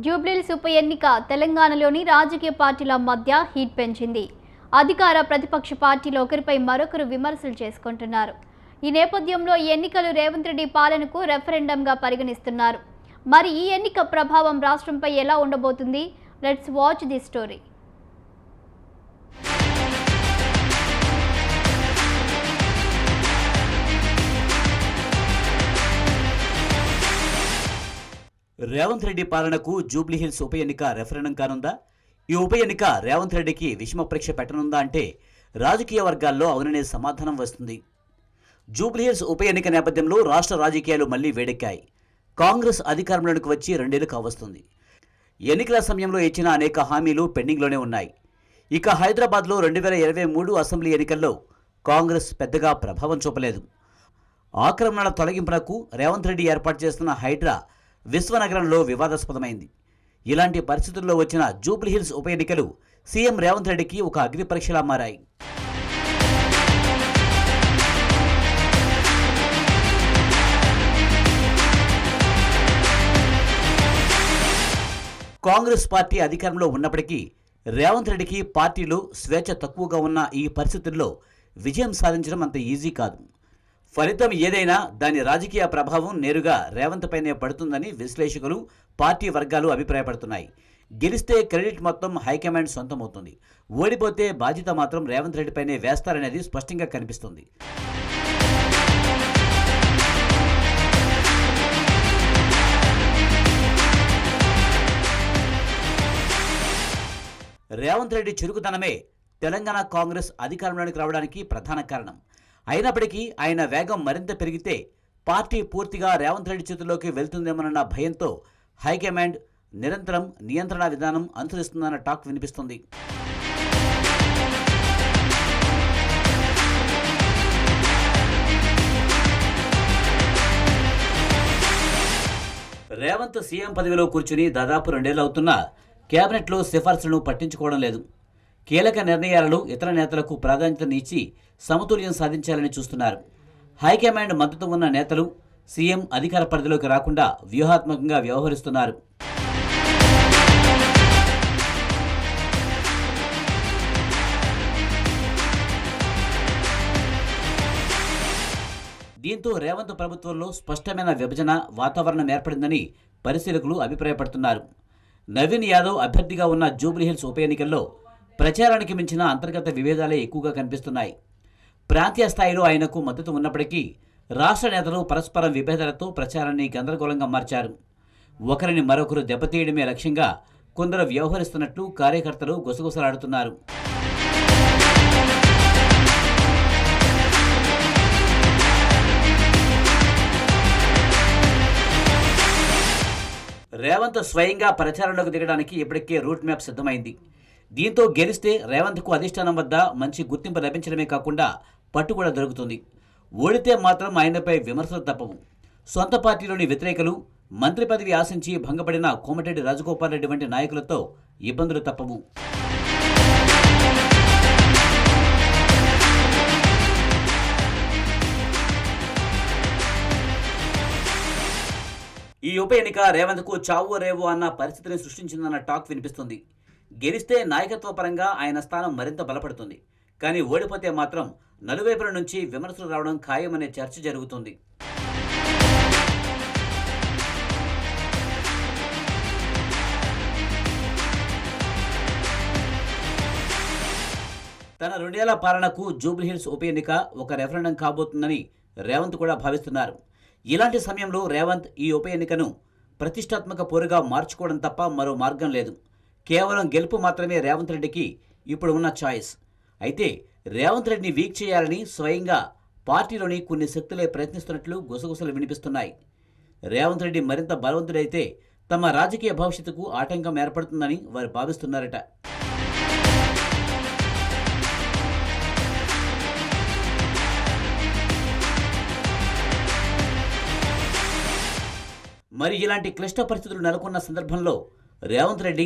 జూబ్లీహిల్స్ ఉప ఎన్నిక తెలంగాణలోని రాజకీయ పార్టీల మధ్య హీట్ పెంచింది. అధికార ప్రతిపక్ష పార్టీలు ఒకరిపై మరొకరు విమర్శలు చేసుకుంటున్నారు. ఈ నేపథ్యంలో ఈ ఎన్నికలు రేవంత్ రెడ్డి పాలనకు రెఫరెండంగా పరిగణిస్తున్నారు. మరి ఈ ఎన్నిక ప్రభావం రాష్ట్రంపై ఎలా ఉండబోతుంది? Let's watch the story. Revanth Reddy పాలనకు జూబ్లీహిల్స్ ఉప ఎన్నిక రెఫరెండం కానుందా? ఈ ఉప ఎన్నిక రేవంత్ రెడ్డికి విషమ పరీక్ష పెట్టనుందా అంటే రాజకీయ వర్గాల్లో అవుననే సమాధానం వస్తుంది. జూబ్లీహిల్స్ ఉప ఎన్నిక నేపథ్యంలో రాష్ట్ర రాజకీయాలు మళ్లీ వేడెక్కాయి. కాంగ్రెస్ అధికారంలోకి వచ్చి 2 ఏళ్లు కావస్తుంది. ఎన్నికల సమయంలో ఇచ్చిన అనేక హామీలు పెండింగ్లోనే ఉన్నాయి. ఇక హైదరాబాద్లో 2023 అసెంబ్లీ ఎన్నికల్లో కాంగ్రెస్ పెద్దగా ప్రభావం చూపలేదు. ఆక్రమణల తొలగింపునకు రేవంత్ రెడ్డి ఏర్పాటు చేస్తున్న హైడ్రా విశ్వనగరంలో వివాదాస్పదమైంది. ఇలాంటి పరిస్థితుల్లో వచ్చిన జూబ్లీహిల్స్ ఉప ఎన్నికలు సీఎం రేవంత్ రెడ్డికి ఒక అగ్ని పరీక్షలా మారాయి. కాంగ్రెస్ పార్టీ అధికారంలో ఉన్నప్పటికీ రేవంత్ రెడ్డికి పార్టీలో స్వేచ్ఛ తక్కువగా ఉన్న ఈ పరిస్థితుల్లో విజయం సాధించడం అంత ఈజీ కాదు. ఫలితం ఏదైనా దాని రాజకీయ ప్రభావం నేరుగా రేవంత్ పైనే పడుతుందని విశ్లేషకులు, పార్టీ వర్గాలు అభిప్రాయపడుతున్నాయి. గెలిస్తే క్రెడిట్ మొత్తం హైకమాండ్ సొంతమవుతుంది, ఓడిపోతే బాధ్యత మాత్రం రేవంత్ రెడ్డిపైనే వేస్తారనేది స్పష్టంగా కనిపిస్తుంది. రేవంత్ రెడ్డి చురుకుతనమే తెలంగాణ కాంగ్రెస్ అధికారంలోకి రావడానికి ప్రధాన కారణం. అయినప్పటికీ ఆయన వేగం మరింత పెరిగితే పార్టీ పూర్తిగా రేవంత్ రెడ్డి చేతుల్లోకి వెళ్తుందేమోనన్న భయంతో హైకమాండ్ నిరంతరం నియంత్రణ విధానం అనుసరిస్తుందన్న టాక్ వినిపిస్తుంది. రేవంత్ సీఎం పదవిలో కూర్చుని దాదాపు 2 ఏళ్లు అవుతున్నా కేబినెట్లో సిఫార్సులను పట్టించుకోవడం లేదు. కీలక నిర్ణయాలను ఇతర నేతలకు ప్రాధాన్యతనిచ్చి సమతుల్యం సాధించాలని చూస్తున్నారు. హైకమాండ్ మద్దతు ఉన్న నేతలు సీఎం అధికార పరిధిలోకి రాకుండా వ్యూహాత్మకంగా వ్యవహరిస్తున్నారు. దీంతో రేవంత్ ప్రభుత్వంలో స్పష్టమైన విభజన వాతావరణం ఏర్పడిందని పరిశీలకులు అభిప్రాయపడుతున్నారు. నవీన్ యాదవ్ అభ్యర్థిగా ఉన్న జూబ్లీహిల్స్ ఉప ఎన్నికల్లో ప్రచారానికి మించిన అంతర్గత విభేదాలే ఎక్కువగా కనిపిస్తున్నాయి. ప్రాంతీయ స్థాయిలో ఆయనకు మద్దతు ఉన్నప్పటికీ రాష్ట్ర నేతలు పరస్పరం విభేదాలతో ప్రచారాన్ని గందరగోళంగా మార్చారు. ఒకరిని మరొకరు దెబ్బతీయడమే లక్ష్యంగా కొందరు వ్యవహరిస్తున్నట్లు కార్యకర్తలు గుసగుసలాడుతున్నారు. రేవంత్ స్వయంగా ప్రచారంలోకి దిగడానికి ఇప్పటికే రూట్ మ్యాప్ సిద్ధమైంది. దీంతో గెలిస్తే రేవంత్కు అధిష్టానం వద్ద మంచి గుర్తింపు లభించడమే కాకుండా పట్టు కూడా దొరుకుతుంది. ఓడితే మాత్రం ఆయనపై విమర్శలు తప్పవు. సొంత పార్టీలోని వ్యతిరేకులు, మంత్రి పదవి ఆశించి భంగపడిన కోమటిరెడ్డి రాజగోపాల్ రెడ్డి వంటి నాయకులతో ఇబ్బందులు తప్పవు. ఈ ఉప ఎన్నిక రేవంత్కు చావు రేవు అన్న పరిస్థితిని సృష్టించిందన్న టాక్ వినిపిస్తుంది. గెలిస్తే నాయకత్వ పరంగా ఆయన స్థానం మరింత బలపడుతుంది. కానీ ఓడిపోతే మాత్రం నలువైపుల నుంచి విమర్శలు రావడం ఖాయమనే చర్చ జరుగుతుంది. తన 2 ఏళ్ల పాలనకు జూబ్లీహిల్స్ ఉప ఎన్నిక ఒక రెఫరెండం కాబోతుందని రేవంత్ కూడా భావిస్తున్నారు. ఇలాంటి సమయంలో రేవంత్ ఈ ఉప ఎన్నికను ప్రతిష్టాత్మక పోరుగా మార్చుకోవడం తప్ప మరో మార్గం లేదు. కేవలం గెలుపు మాత్రమే రేవంత్ రెడ్డికి ఇప్పుడు ఉన్న ఛాయిస్. అయితే రేవంత్ రెడ్డిని వీక్ చేయాలని స్వయంగా పార్టీలోని కొన్ని శక్తులే ప్రయత్నిస్తున్నట్లు గుసగుసలు వినిపిస్తున్నాయి. రేవంత్ రెడ్డి మరింత బలవంతుడైతే తమ రాజకీయ భవిష్యత్తుకు ఆటంకం ఏర్పడుతుందని వారు భావిస్తున్నారట. మరి ఇలాంటి క్లిష్ట పరిస్థితులు నెలకొన్న సందర్భంలో రేవంత్ రెడ్డి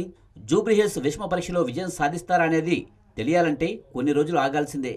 జూబ్లీహిల్స్ విషమ పరీక్షలో విజయం సాధిస్తారా అనేది తెలియాలంటే కొన్ని రోజులు ఆగాల్సిందే.